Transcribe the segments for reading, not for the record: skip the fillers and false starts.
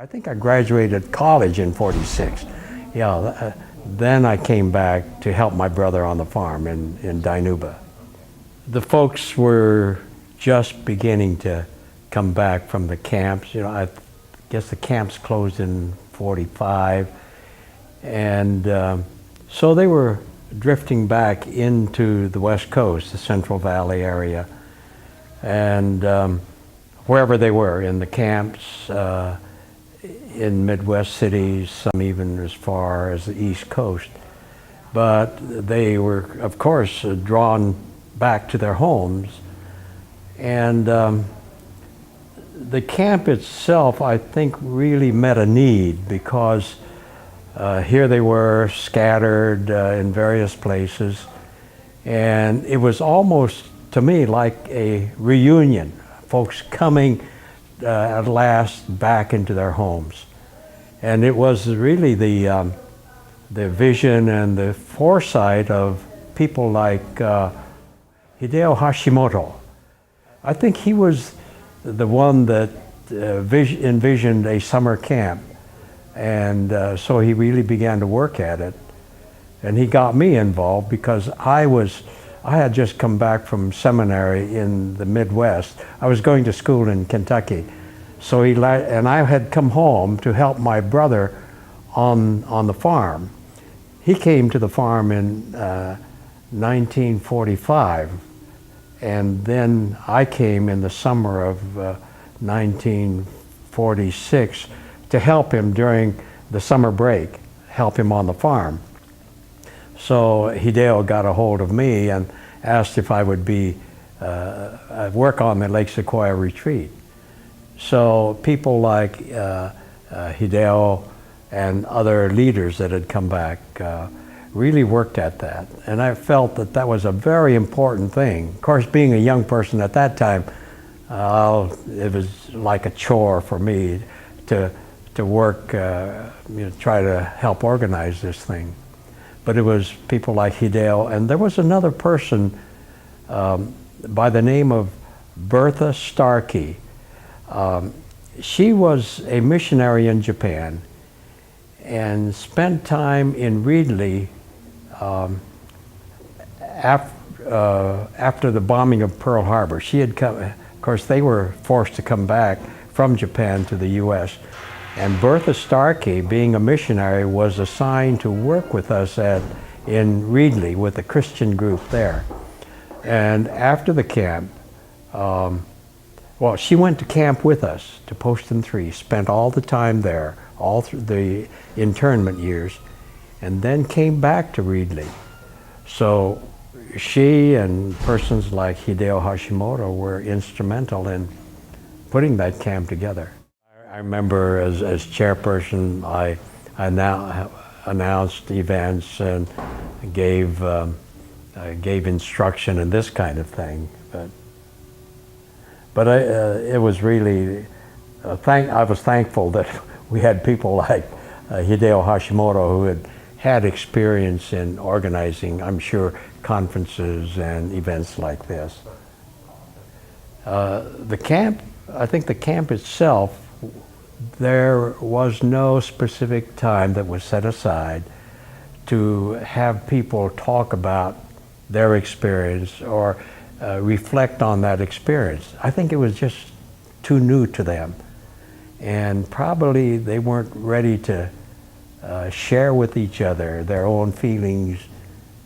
I think I graduated college in '46. Yeah, then I came back to help my brother on the farm in Dinuba. The folks were just beginning to come back from the camps. You know, I guess the camps closed in '45, and so they were drifting back into the West Coast, the Central Valley area, and wherever they were, in the camps, in Midwest cities, some even as far as the East Coast. But they were, of course, drawn back to their homes. And the camp itself, I think, really met a need, because here they were scattered in various places. And it was almost, to me, like a reunion, folks coming at last back into their homes. And it was really the vision and the foresight of people like Hideo Hashimoto. I think he was the one that envisioned a summer camp, and so he really began to work at it. And he got me involved because I had just come back from seminary in the Midwest. I was going to school in Kentucky. So and I had come home to help my brother on the farm. He came to the farm in 1945, and then I came in the summer of 1946 to help him during the summer break, help him on the farm. So Hideo got a hold of me and asked if I would work on the Lake Sequoia retreat. So people like Hideo and other leaders that had come back really worked at that. And I felt that that was a very important thing. Of course, being a young person at that time, it was like a chore for me to work, try to help organize this thing. But it was people like Hideo, and there was another person by the name of Bertha Starkey. She was a missionary in Japan and spent time in Reedley after the bombing of Pearl Harbor. She had come, of course, they were forced to come back from Japan to the U.S. And Bertha Starkey, being a missionary, was assigned to work with us in Reedley with the Christian group there. And after the camp, well, she went to camp with us to Poston 3, spent all the time there, all through the internment years, and then came back to Reedley. So she and persons like Hideo Hashimoto were instrumental in putting that camp together. I remember as chairperson, I now announced events and gave instruction and this kind of thing. But it was really, I was thankful that we had people like Hideo Hashimoto, who had experience in organizing, I'm sure, conferences and events like this. The camp, I think the camp itself, there was no specific time that was set aside to have people talk about their experience or reflect on that experience. I think it was just too new to them, and probably they weren't ready to share with each other their own feelings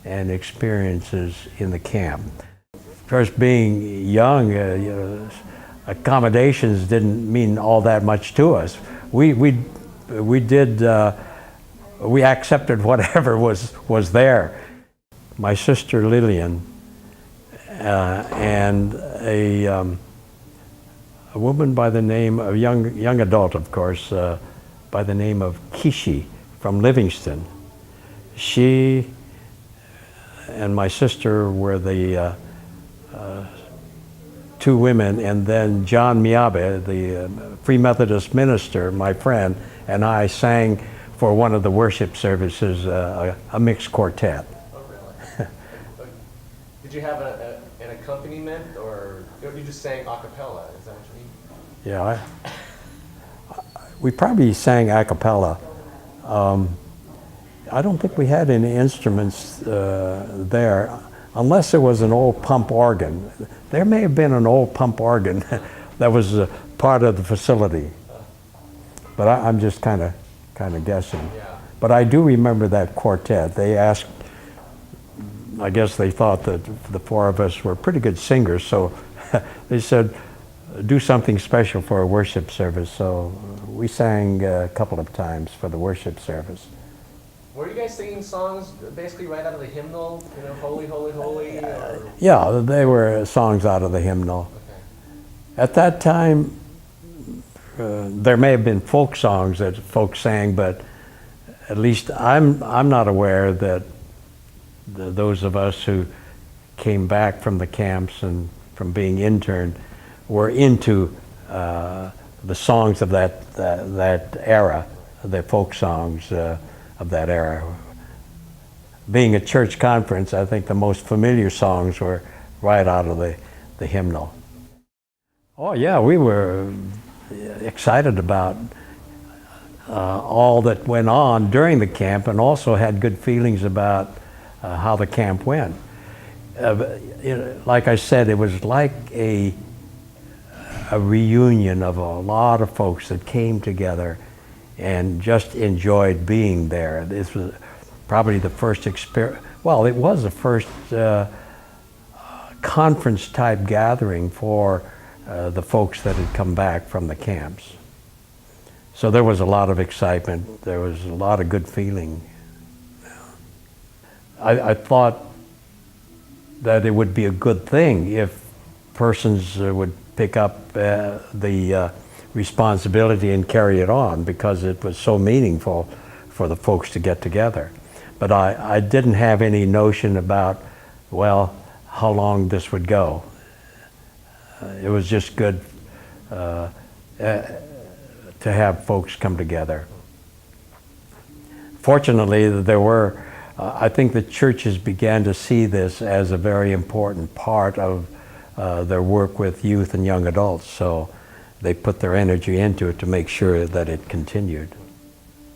and experiences in the camp. Of course, being young, accommodations didn't mean all that much to us. We accepted whatever was there. My sister Lillian and a woman by the name of young adult, of course, by the name of Kishi from Livingston. She and my sister were the two women, and then John Miabe, the Free Methodist minister, my friend, and I sang for one of the worship services a mixed quartet. Oh, really? Did you have an accompaniment, or you just sang a cappella? Is that what you mean? Yeah, we probably sang a cappella. I don't think we had any instruments there, unless there was an old pump organ. There may have been an old pump organ that was part of the facility, but I'm just kind of guessing. Yeah. But I do remember that quartet. They asked, I guess they thought that the four of us were pretty good singers, so they said, do something special for a worship service. So we sang a couple of times for the worship service. Were you guys singing songs basically right out of the hymnal? You know, holy, holy, holy? Or? Yeah, they were songs out of the hymnal. Okay. At that time, there may have been folk songs that folks sang, but at least I'm not aware that those of us who came back from the camps and from being interned were into the songs of that era, the folk songs of that era. Being a church conference, I think the most familiar songs were right out of the hymnal. Oh yeah, we were excited about all that went on during the camp, and also had good feelings about how the camp went. Like I said, it was like a reunion of a lot of folks that came together and just enjoyed being there. This was probably the first experience, well, it was the first conference type gathering for the folks that had come back from the camps. So there was a lot of excitement, there was a lot of good feeling. I thought that it would be a good thing if persons would pick up the responsibility and carry it on, because it was so meaningful for the folks to get together. But I didn't have any notion about, well, how long this would go. It was just good to have folks come together. Fortunately, there were, I think the churches began to see this as a very important part of their work with youth and young adults, so they put their energy into it to make sure that it continued.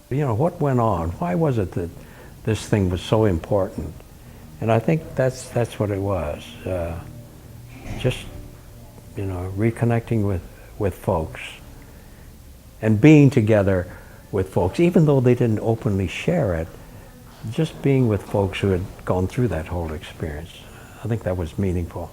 You know, what went on? Why was it that this thing was so important? And I think that's what it was. Just, you know, reconnecting with folks and being together with folks, even though they didn't openly share it, just being with folks who had gone through that whole experience. I think that was meaningful.